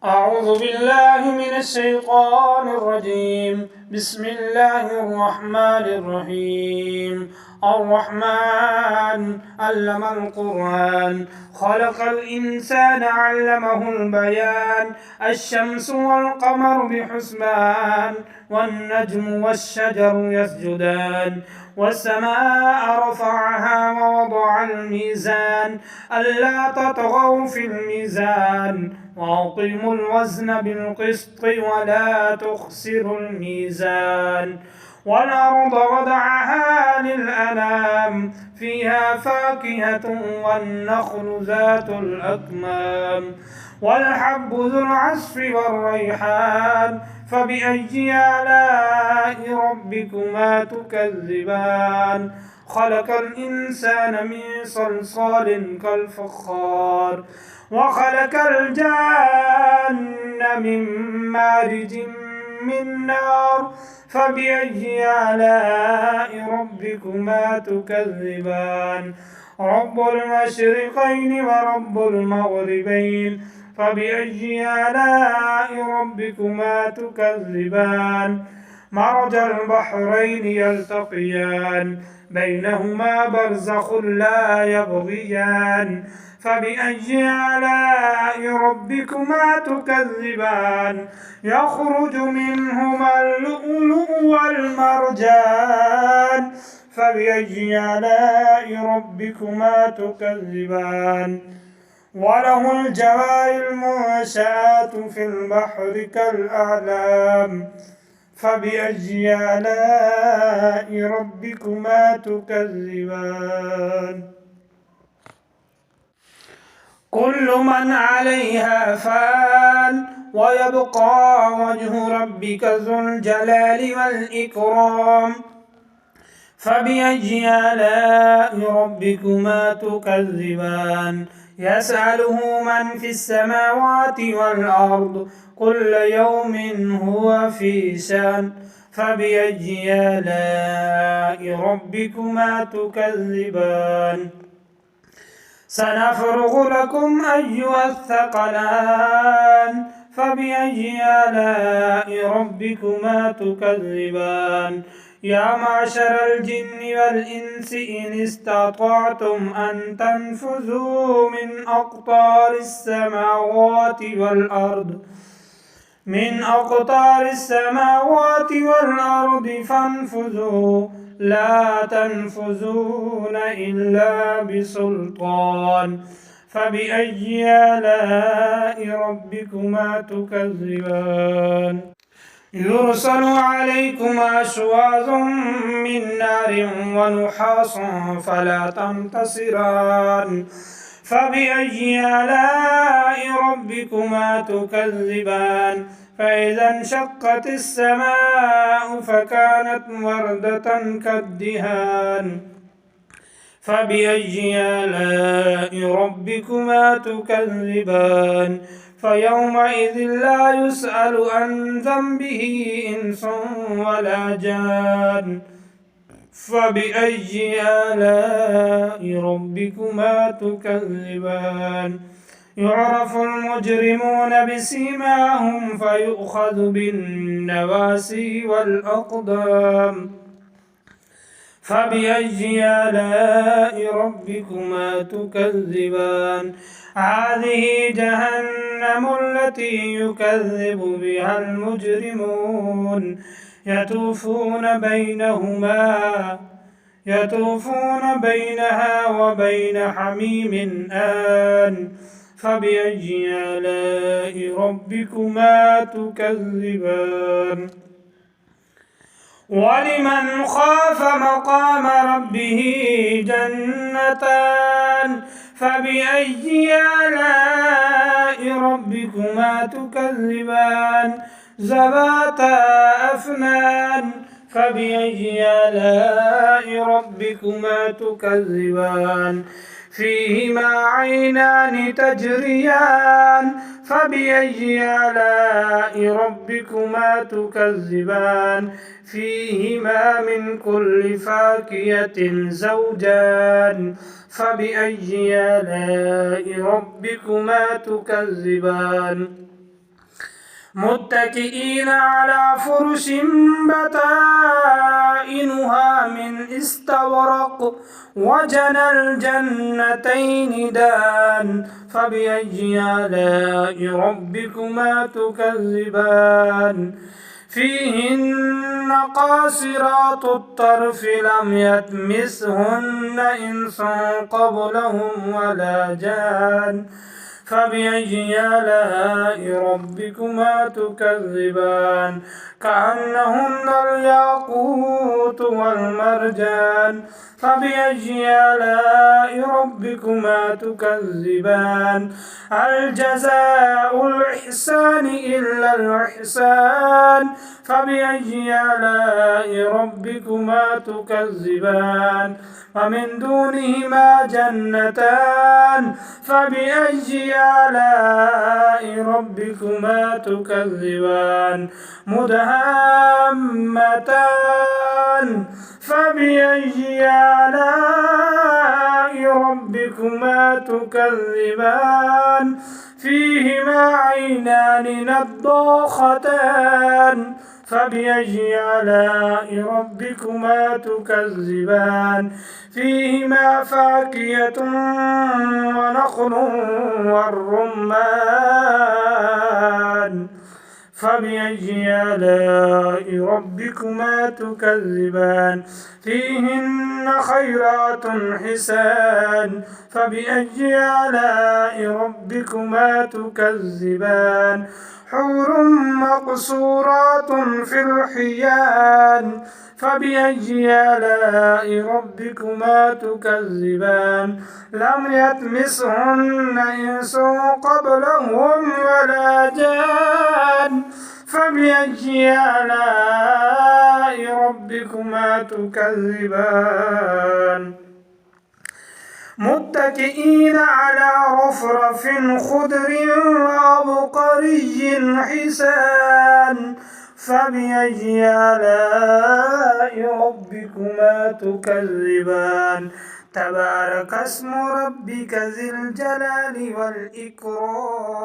أعوذ بالله من الشيطان الرجيم. بسم الله الرحمن الرحيم. الرحمن علم القرآن خلق الإنسان علمه البيان. الشمس والقمر بحسبان والنجم والشجر يسجدان والسماء رفعها ووضع الميزان ألا تطغوا في الميزان وأقيموا الوزن بالقسط ولا تخسروا الميزان. والأرض وضعها للأنام فيها فاكهة والنخل ذات الأكمام والحب ذو العصف والريحان. فبأي آلاء ربكما تكذبان؟ خلق الإنسان من صلصال كالفخار وخلق الجان من مارج من نار. فبأي آلاء ربكما تكذبان؟ رب المشرقين ورب المغربين. فبأي آلاء ربكما تكذبان؟ مرج البحرين يلتقيان بينهما برزخ لا يبغيان. فبأي آلاء ربكما تكذبان؟ يخرج منهما اللؤلؤ والمرجان. فبأي آلاء ربكما تكذبان؟ وله الجوار المنشآت في البحر كالأعلام. فبأي آلاء ربكما تكذبان؟ كل من عليها فان ويبقى وجه ربك ذو الجلال والإكرام. فبأي آلاء ربكما تكذبان؟ يسأله من في السماوات والأرض كل يوم هو في شأن. فبأي آلاء ربكما تكذبان؟ سنفرغ لكم أيها الثقلان. فبأي آلاء ربكما تكذبان؟ يا معشر الجن والإنس إن استطعتم أن تنفذوا من أقطار السماوات والأرض فانفذوا لا تنفذون إلا بسلطان. فبأي آلاء ربكما تكذبان؟ يرسل عليكما شواظ من نار ونحاس فلا تنتصران. فبأي آلاء ربكما تكذبان؟ فإذا انشقت السماء فكانت وردة كالدهان. فبأي آلاء ربكما تكذبان؟ فيومئذ لا يسأل عن ذنبه إنس ولا جان. فبأي آلاء ربكما تكذبان؟ يعرف المجرمون بسيماهم فيؤخذ بالنواسي والأقدام. فبأي آلاء ربكما تكذبان؟ هذه جهنم التي يكذب بها المجرمون يطوفون بينها وبين حميم آن. فبأي آلاء ربكما تكذبان؟ ولمن خاف مقام ربه جنتان. فبأي آلاء ربكما تكذبان؟ ذواتا أفنان. فبأي آلاء ربكما تكذبان؟ فيهما عينان تجريان. فبأي آلاء ربكما تكذبان؟ فيهما من كل فاكهة زوجان. فبأي آلاء ربكما تكذبان؟ متكئين على فرش بطائنها من استبرق وجنى الجنتين دان فبأي آلاء ربكما تكذبان فيهن قاصرات الطرف لم يطمثهن إنس قبلهم ولا جان فبأي آلاء ربكما تكذبان كأنهن الياقوت والمرجان فبأي آلاء ربكما تكذبان هل جزاء الإحسان إلا الإحسان فبأي آلاء ربكما تكذبان ومن دونهما جنتان فبأي آلاء ربكما تكذبان مدهامتان فبأي آلاء ربكما تكذبان فيهما عينان نضاختان فبأي آلاء ربكما تكذبان فيهما فاكهة ونخل والرمان فبأي آلاء ربكما تكذبان فيهن خيرات حسان فبأي آلاء ربكما تكذبان حور مقصورات في الحيان فبأي آلاء ربكما تكذبان لم يطمثهن إنس قبلهم ولا جان فبأي آلاء ربكما تكذبان متكئين على رفرف خضر وعبقري حسان فبأي آلاء ربكما تكذبان تبارك اسم ربك ذي الجلال والإكرام.